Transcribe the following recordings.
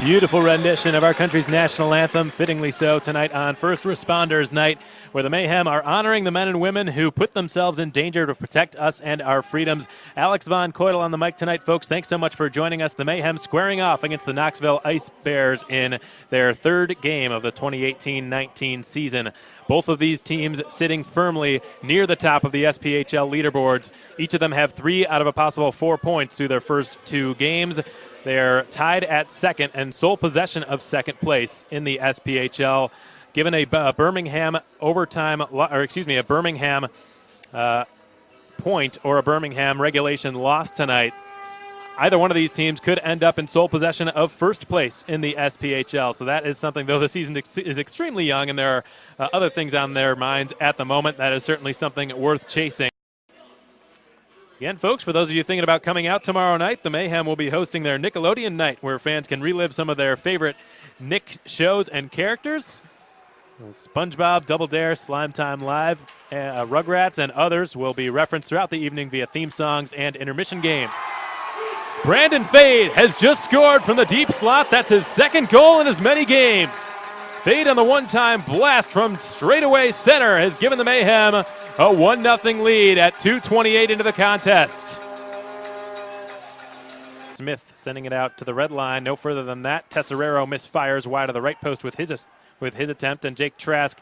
Beautiful rendition of our country's national anthem, fittingly so tonight on First Responders Night, where the Mayhem are honoring the men and women who put themselves in danger to protect us and our freedoms. Alex Von Coitel on the mic tonight, folks. Thanks so much for joining us. The Mayhem squaring off against the Knoxville Ice Bears in their third game of the 2018-19 season. Both of these teams sitting firmly near the top of the SPHL leaderboards. Each of them have 3 out of a possible 4 points through their first 2 games. They're tied at second and sole possession of second place in the SPHL. Given a Birmingham point or a Birmingham regulation loss tonight, either one of these teams could end up in sole possession of first place in the SPHL. So that is something, though the season is extremely young and there are other things on their minds at the moment, that is certainly something worth chasing. Again, folks, for those of you thinking about coming out tomorrow night, the Mayhem will be hosting their Nickelodeon night, where fans can relive some of their favorite Nick shows and characters. SpongeBob, Double Dare, Slime Time Live, Rugrats, and others will be referenced throughout the evening via theme songs and intermission games. Brandon Fehd has just scored from the deep slot. That's his second goal in as many games. Fehd on the one-time blast from straightaway center has given the Mayhem a 1-0 lead at 2:28 into the contest. Smith sending it out to the red line. No further than that. Tesserero misfires wide of the right post with his attempt, and Jake Trask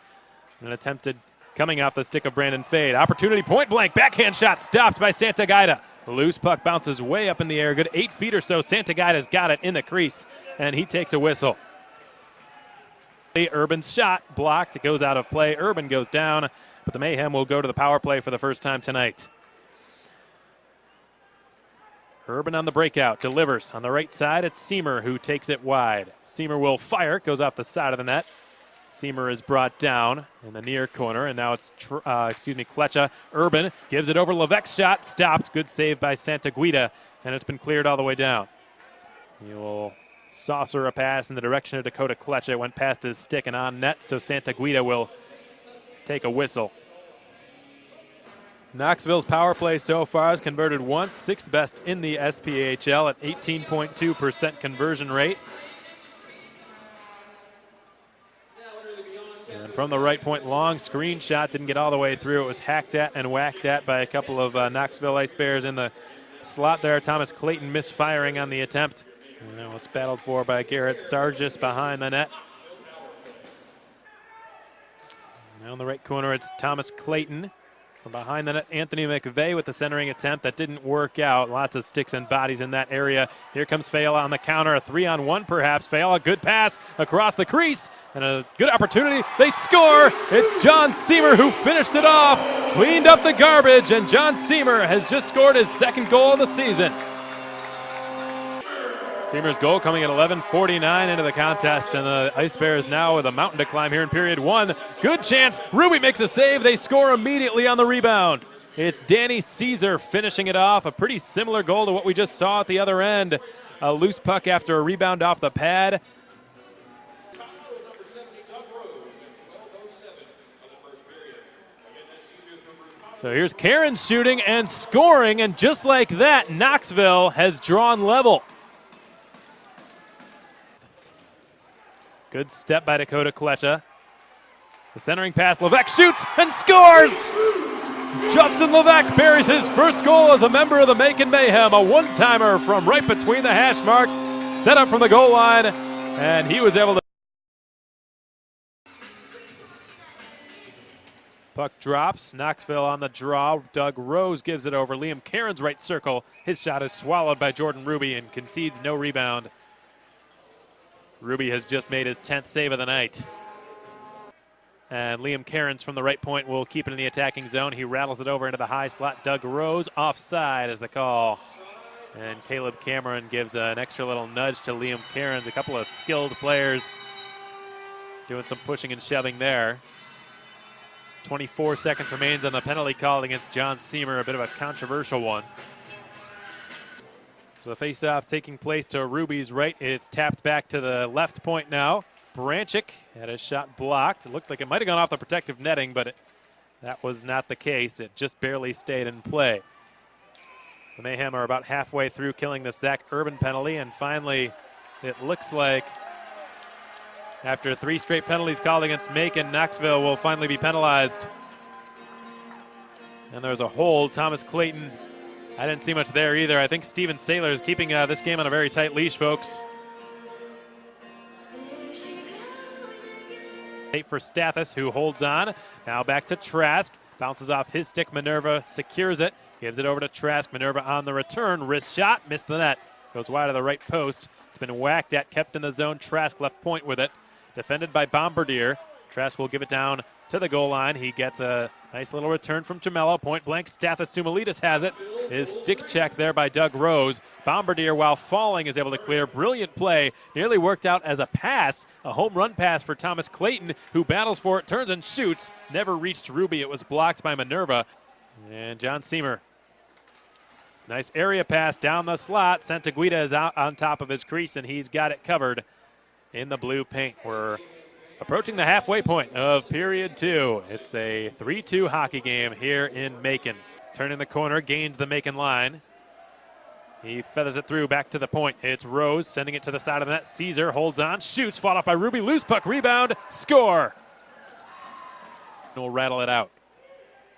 an attempted coming off the stick of Brandon Fehd. Opportunity, point blank, backhand shot stopped by Santagaida. The loose puck bounces way up in the air, good 8 feet or so. Santagaida's got it in the crease, and he takes a whistle. Urban's shot blocked. It goes out of play. Urban goes down, but the Mayhem will go to the power play for the first time tonight. Urban on the breakout, delivers on the right side. It's Seamer who takes it wide. Seamer will fire, goes off the side of the net. Seamer is brought down in the near corner, and now it's Klecha. Urban gives it over. Levesque's shot stopped. Good save by Santagida, and it's been cleared all the way down. He will saucer a pass in the direction of Dakota Klecha. It went past his stick and on net, so Santagida will take a whistle. Knoxville's power play so far has converted once, 6th best in the SPHL at 18.2% conversion rate. And from the right point, long screen shot, didn't get all the way through. It was hacked at and whacked at by a couple of Knoxville Ice Bears in the slot there. Thomas Clayton misfiring on the attempt. And now it's battled for by Garrett Sargis behind the net. Now in the right corner, it's Thomas Clayton. From behind the net, Anthony McVeigh with the centering attempt. That didn't work out. Lots of sticks and bodies in that area. Here comes Fayala on the counter. A 3-on-1 perhaps. Fayala, good pass across the crease. And a good opportunity. They score. It's John Seamer who finished it off. Cleaned up the garbage. And John Seamer has just scored his second goal of the season. Seamer's goal coming at 11:49 into the contest, and the Ice Bears now with a mountain to climb here in period 1. Good chance. Ruby makes a save. They score immediately on the rebound. It's Danny Caesar finishing it off. A pretty similar goal to what we just saw at the other end. A loose puck after a rebound off the pad. So here's Karen shooting and scoring, and just like that, Knoxville has drawn level. Good step by Dakota Klecha. The centering pass, Levesque shoots and scores! Justin Levesque buries his first goal as a member of the Macon Mayhem. A one-timer from right between the hash marks, set up from the goal line, and he was able to. Puck drops, Knoxville on the draw. Doug Rose gives it over. Liam Caron's right circle. His shot is swallowed by Jordan Ruby and concedes no rebound. Ruby has just made his 10th save of the night. And Liam Cairns from the right point will keep it in the attacking zone. He rattles it over into the high slot. Doug Rose offside is the call. And Caleb Cameron gives an extra little nudge to Liam Cairns. A couple of skilled players doing some pushing and shoving there. 24 seconds remains on the penalty call against John Seamer, a bit of a controversial one. So the face-off taking place to Ruby's right. It's tapped back to the left point now. Branchik had his shot blocked. It looked like it might have gone off the protective netting, but that was not the case. It just barely stayed in play. The Mayhem are about halfway through killing the Zach Urban penalty, and finally it looks like after 3 straight penalties called against Macon, Knoxville will finally be penalized. And there's a hold. Thomas Clayton, I didn't see much there either. I think Steven Saylor is keeping this game on a very tight leash, folks. For Stathis, who holds on. Now back to Trask. Bounces off his stick. Minerva secures it. Gives it over to Trask. Minerva on the return. Wrist shot. Missed the net. Goes wide of the right post. It's been whacked at. Kept in the zone. Trask left point with it. Defended by Bombardier. Trask will give it down to the goal line. He gets a nice little return from Jamello. Point blank. Stathis Sumalitis has it. His stick check there by Doug Rose. Bombardier, while falling, is able to clear. Brilliant play. Nearly worked out as a pass. A home run pass for Thomas Clayton, who battles for it, turns and shoots. Never reached Ruby. It was blocked by Minerva. And John Seamer. Nice area pass down the slot. Santaguida is out on top of his crease, and he's got it covered in the blue paint. We're approaching the halfway point of period 2. It's a 3-2 hockey game here in Macon. Turning the corner, gains the Macon line. He feathers it through back to the point. It's Rose sending it to the side of the net. Caesar holds on, shoots, fought off by Ruby. Loose puck, rebound, score. We'll rattle it out.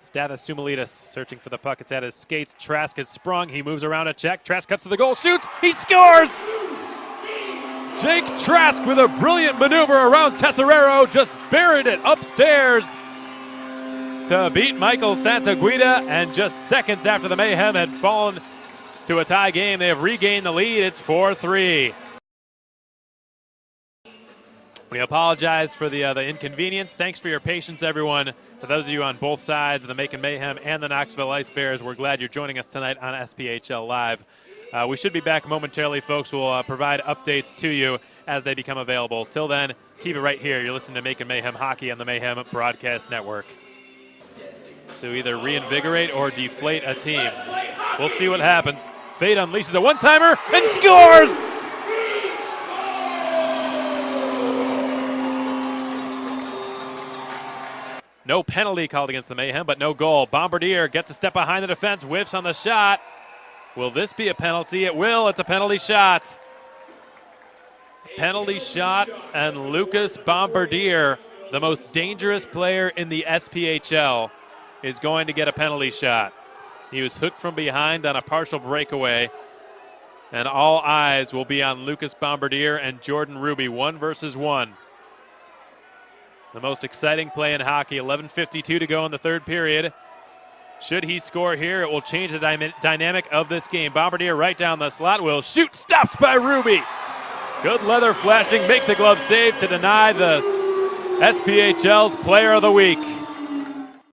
Stathis Sumalitis searching for the puck. It's at his skates. Trask has sprung. He moves around a check. Trask cuts to the goal, shoots, he scores! Jake Trask with a brilliant maneuver around Tesserero, just buried it upstairs to beat Michael Santaguida, and just seconds after the Mayhem had fallen to a tie game, they have regained the lead. It's 4-3. We apologize for the inconvenience. Thanks for your patience, everyone. For those of you on both sides of the Macon Mayhem and the Knoxville Ice Bears, we're glad you're joining us tonight on SPHL Live. We should be back momentarily, folks. We'll provide updates to you as they become available. Till then, keep it right here. You're listening to Macon Mayhem Hockey on the Mayhem Broadcast Network. To either reinvigorate or deflate a team. We'll see what happens. Fehd unleashes a one-timer and scores! No penalty called against the Mayhem, but no goal. Bombardier gets a step behind the defense, whiffs on the shot. Will this be a penalty? It will. It's a penalty shot. Penalty shot, and Lucas Bombardier, the most dangerous player in the SPHL, is going to get a penalty shot. He was hooked from behind on a partial breakaway, and all eyes will be on Lucas Bombardier and Jordan Ruby, 1 versus 1. The most exciting play in hockey, 11:52 to go in the third period. Should he score here, it will change the dynamic of this game. Bombardier right down the slot will shoot, stopped by Ruby. Good leather flashing, makes a glove save to deny the SPHL's Player of the Week.